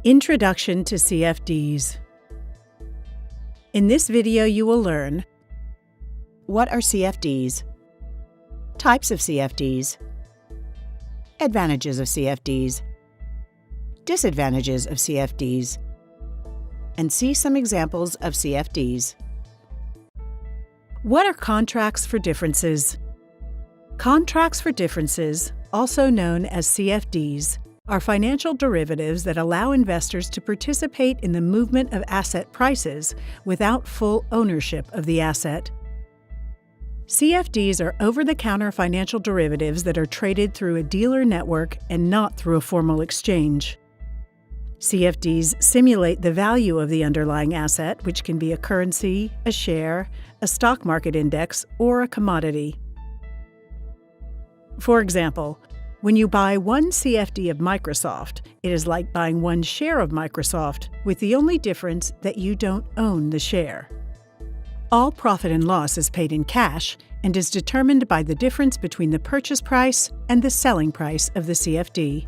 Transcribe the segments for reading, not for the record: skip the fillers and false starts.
Introduction to CFDs. In this video, you will learn: what are CFDs, types of CFDs, advantages of CFDs, disadvantages of CFDs, and see some examples of CFDs. What are contracts for differences? Contracts for differences, also known as CFDs, are financial derivatives that allow investors to participate in the movement of asset prices without full ownership of the asset. CFDs are over-the-counter financial derivatives that are traded through a dealer network and not through a formal exchange. CFDs simulate the value of the underlying asset, which can be a currency, a share, a stock market index, or a commodity. For example, when you buy one CFD of Microsoft, it is like buying one share of Microsoft, with the only difference that you don't own the share. All profit and loss is paid in cash and is determined by the difference between the purchase price and the selling price of the CFD.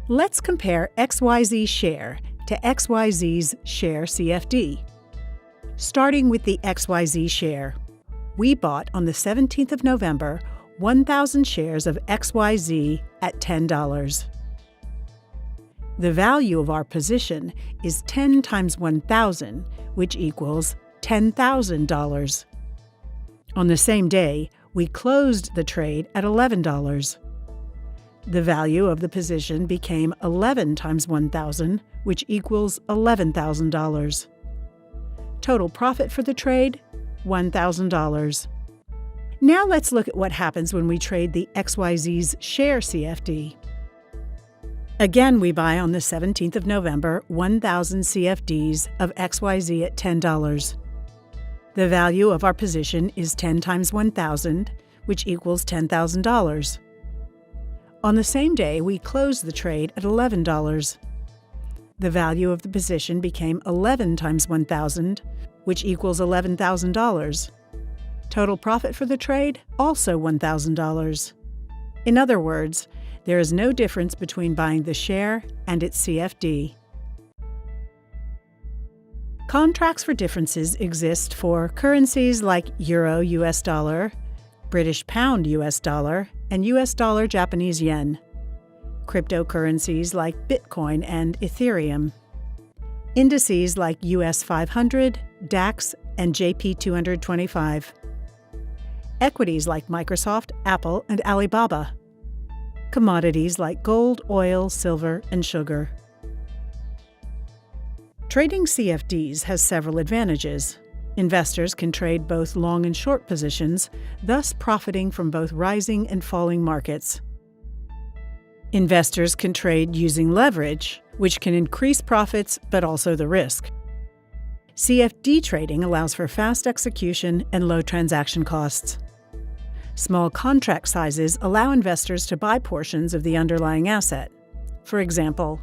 Let's compare XYZ share to XYZ's share CFD. Starting with the XYZ share, we bought on the 17th of November 1,000 shares of XYZ at $10. The value of our position is 10 times 1,000, which equals $10,000. On the same day, we closed the trade at $11. The value of the position became 11 times 1,000, which equals $11,000. Total profit for the trade, $1,000. Now let's look at what happens when we trade the XYZ's share CFD. Again, we buy on the 17th of November 1,000 CFDs of XYZ at $10. The value of our position is 10 times 1,000, which equals $10,000. On the same day, we closed the trade at $11. The value of the position became 11 times 1,000, which equals $11,000. Total profit for the trade, also $1,000. In other words, there is no difference between buying the share and its CFD. Contracts for differences exist for currencies like Euro US dollar, British pound US dollar, and US dollar Japanese yen, cryptocurrencies like Bitcoin and Ethereum, indices like US 500, DAX, and JP 225, equities like Microsoft, Apple, and Alibaba, commodities like gold, oil, silver, and sugar. Trading CFDs has several advantages. Investors can trade both long and short positions, thus profiting from both rising and falling markets. Investors can trade using leverage, which can increase profits but also the risk. CFD trading allows for fast execution and low transaction costs. Small contract sizes allow investors to buy portions of the underlying asset. For example,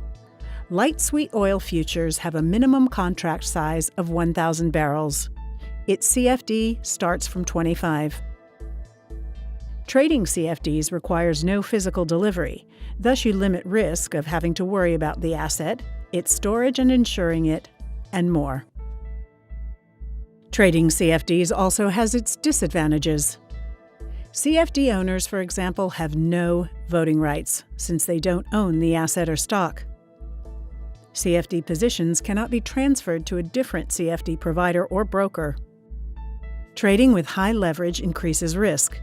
light sweet oil futures have a minimum contract size of 1,000 barrels. Its CFD starts from 25. Trading CFDs requires no physical delivery, thus you limit risk of having to worry about the asset, its storage and insuring it, and more. Trading CFDs also has its disadvantages. CFD owners, for example, have no voting rights since they don't own the asset or stock. CFD positions cannot be transferred to a different CFD provider or broker. Trading with high leverage increases risk.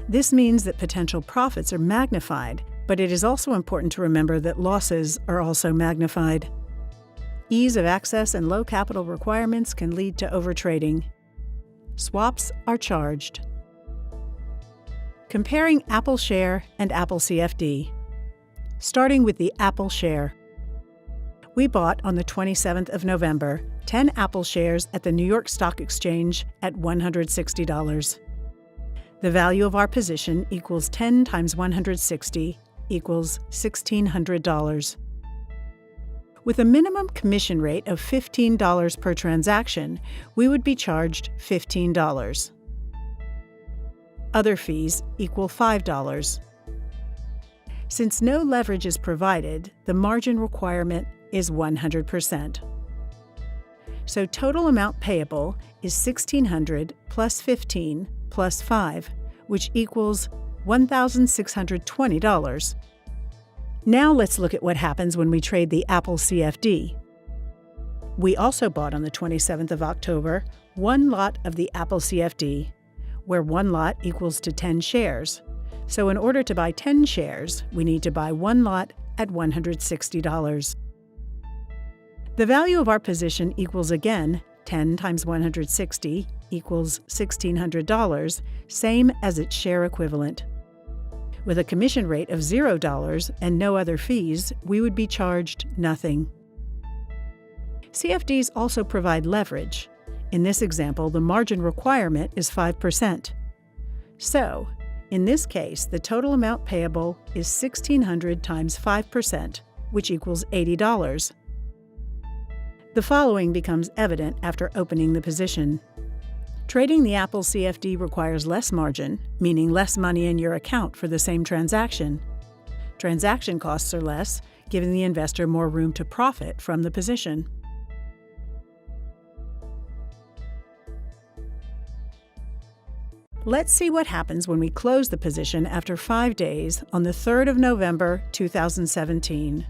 This means that potential profits are magnified, but it is also important to remember that losses are also magnified. Ease of access and low capital requirements can lead to overtrading. Swaps are charged. Comparing Apple share and Apple CFD. Starting with the Apple share. We bought on the 27th of November 10 Apple shares at the New York Stock Exchange at $160. The value of our position equals 10 times 160 equals $1,600. With a minimum commission rate of $15 per transaction, we would be charged $15. Other fees equal $5. Since no leverage is provided, the margin requirement is 100%. So total amount payable is $1,600 plus $15 plus $5, which equals $1,620. Now let's look at what happens when we trade the Apple CFD. We also bought on the 27th of October one lot of the Apple CFD, where one lot equals to 10 shares. So in order to buy 10 shares, we need to buy one lot at $160. The value of our position equals again 10 times 160 equals $1,600, same as its share equivalent. With a commission rate of $0 and no other fees, we would be charged nothing. CFDs also provide leverage. In this example, the margin requirement is 5%. So, in this case, the total amount payable is $1,600 times 5%, which equals $80. The following becomes evident after opening the position. Trading the Apple CFD requires less margin, meaning less money in your account for the same transaction. Transaction costs are less, giving the investor more room to profit from the position. Let's see what happens when we close the position after 5 days on the 3rd of November, 2017.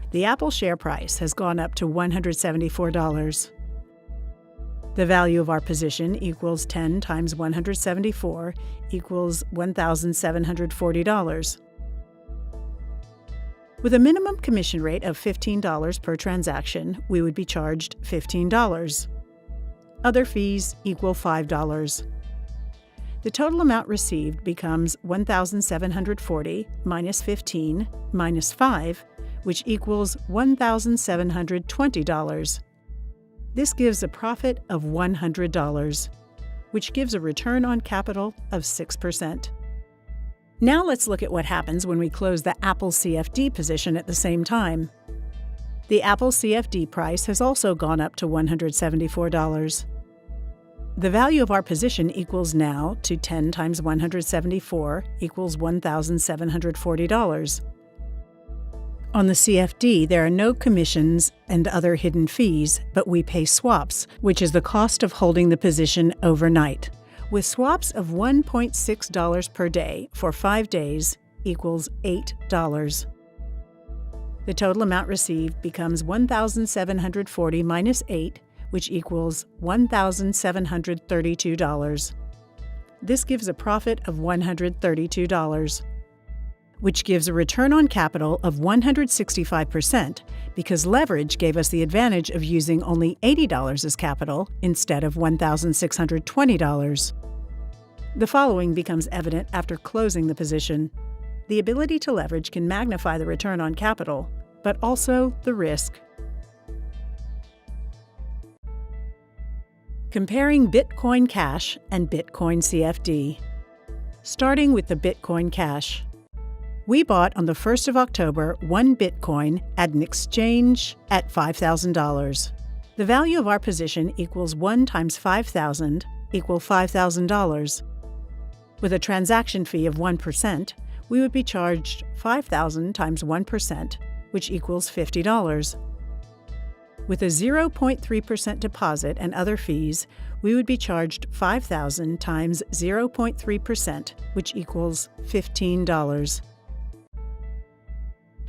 The Apple share price has gone up to $174. The value of our position equals 10 times 174 equals $1,740. With a minimum commission rate of $15 per transaction, we would be charged $15. Other fees equal $5. The total amount received becomes $1,740 minus 15 minus 5, which equals $1,720. This gives a profit of $100, which gives a return on capital of 6%. Now let's look at what happens when we close the Apple CFD position at the same time. The Apple CFD price has also gone up to $174. The value of our position equals now to 10 times 174 equals $1,740. On the CFD, there are no commissions and other hidden fees, but we pay swaps, which is the cost of holding the position overnight. With swaps of $1.6 per day for 5 days equals $8. The total amount received becomes $1,740 minus 8, which equals $1,732. This gives a profit of $132. Which gives a return on capital of 165% because leverage gave us the advantage of using only $80 as capital instead of $1,620. The following becomes evident after closing the position. The ability to leverage can magnify the return on capital, but also the risk. Comparing Bitcoin Cash and Bitcoin CFD. Starting with the Bitcoin Cash. We bought on the 1st of October 1 Bitcoin at an exchange at $5,000. The value of our position equals 1 times 5,000 equal $5,000. With a transaction fee of 1%, we would be charged 5,000 times 1%, which equals $50. With a 0.3% deposit and other fees, we would be charged 5,000 times 0.3%, which equals $15.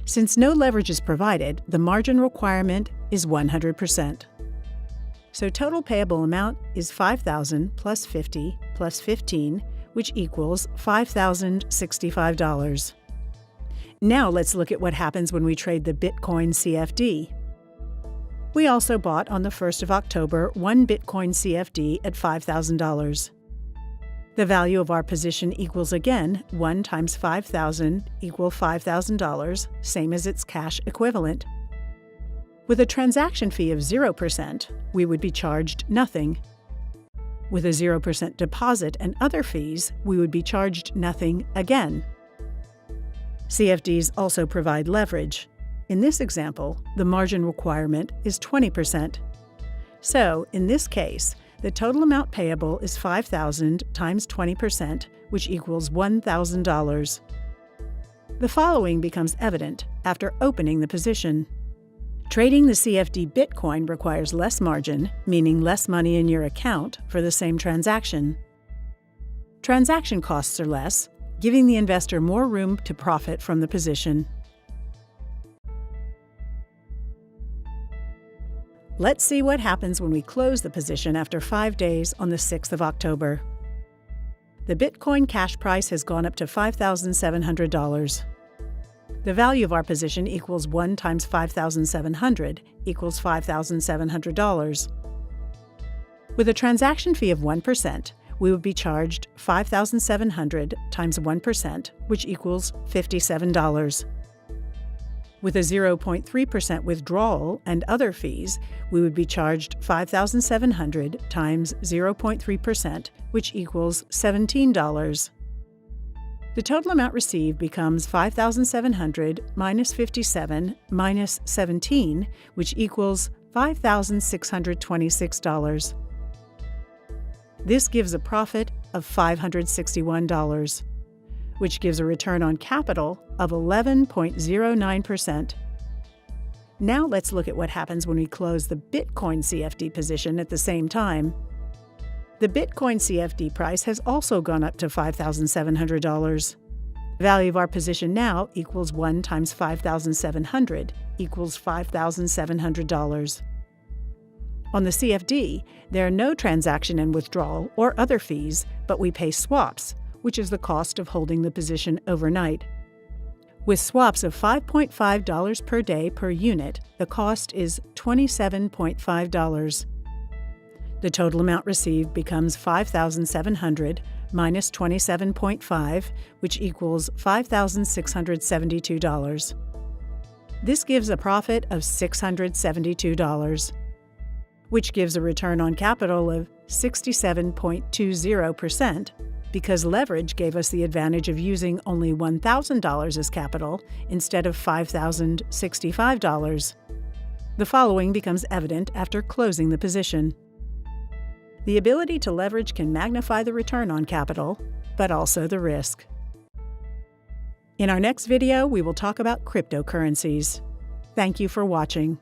Since no leverage is provided, the margin requirement is 100%. So total payable amount is $5,000 plus 50 plus 15, which equals $5,065. Now let's look at what happens when we trade the Bitcoin CFD. We also bought on the 1st of October 1 Bitcoin CFD at $5,000. The value of our position equals again 1 times 5,000 equal $5,000, same as its cash equivalent. With a transaction fee of 0%, we would be charged nothing. With a 0% deposit and other fees, we would be charged nothing again. CFDs also provide leverage. In this example, the margin requirement is 20%. So, in this case, the total amount payable is $5,000 times 20%, which equals $1,000. The following becomes evident after opening the position. Trading the CFD Bitcoin requires less margin, meaning less money in your account for the same transaction. Transaction costs are less, giving the investor more room to profit from the position. Let's see what happens when we close the position after 5 days on the 6th of October. The Bitcoin cash price has gone up to $5,700. The value of our position equals 1 times 5,700 equals $5,700. With a transaction fee of 1%, we would be charged 5,700 times 1%, which equals $57. With a 0.3% withdrawal and other fees, we would be charged 5,700 times 0.3%, which equals $17. The total amount received becomes 5,700 minus 57 minus 17, which equals $5,626. This gives a profit of $561, which gives a return on capital of 11.09%. Now let's look at what happens when we close the Bitcoin CFD position at the same time. The Bitcoin CFD price has also gone up to $5,700. The value of our position now equals 1 times 5,700 equals $5,700. On the CFD, there are no transaction and withdrawal or other fees, but we pay swaps, which is the cost of holding the position overnight. With swaps of $5.5 per day per unit, the cost is $27.5. The total amount received becomes 5,700 minus 27.5, which equals $5,672. This gives a profit of $672, which gives a return on capital of 67.20%, because leverage gave us the advantage of using only $1,000 as capital instead of $5,065. The following becomes evident after closing the position. The ability to leverage can magnify the return on capital, but also the risk. In our next video, we will talk about cryptocurrencies. Thank you for watching.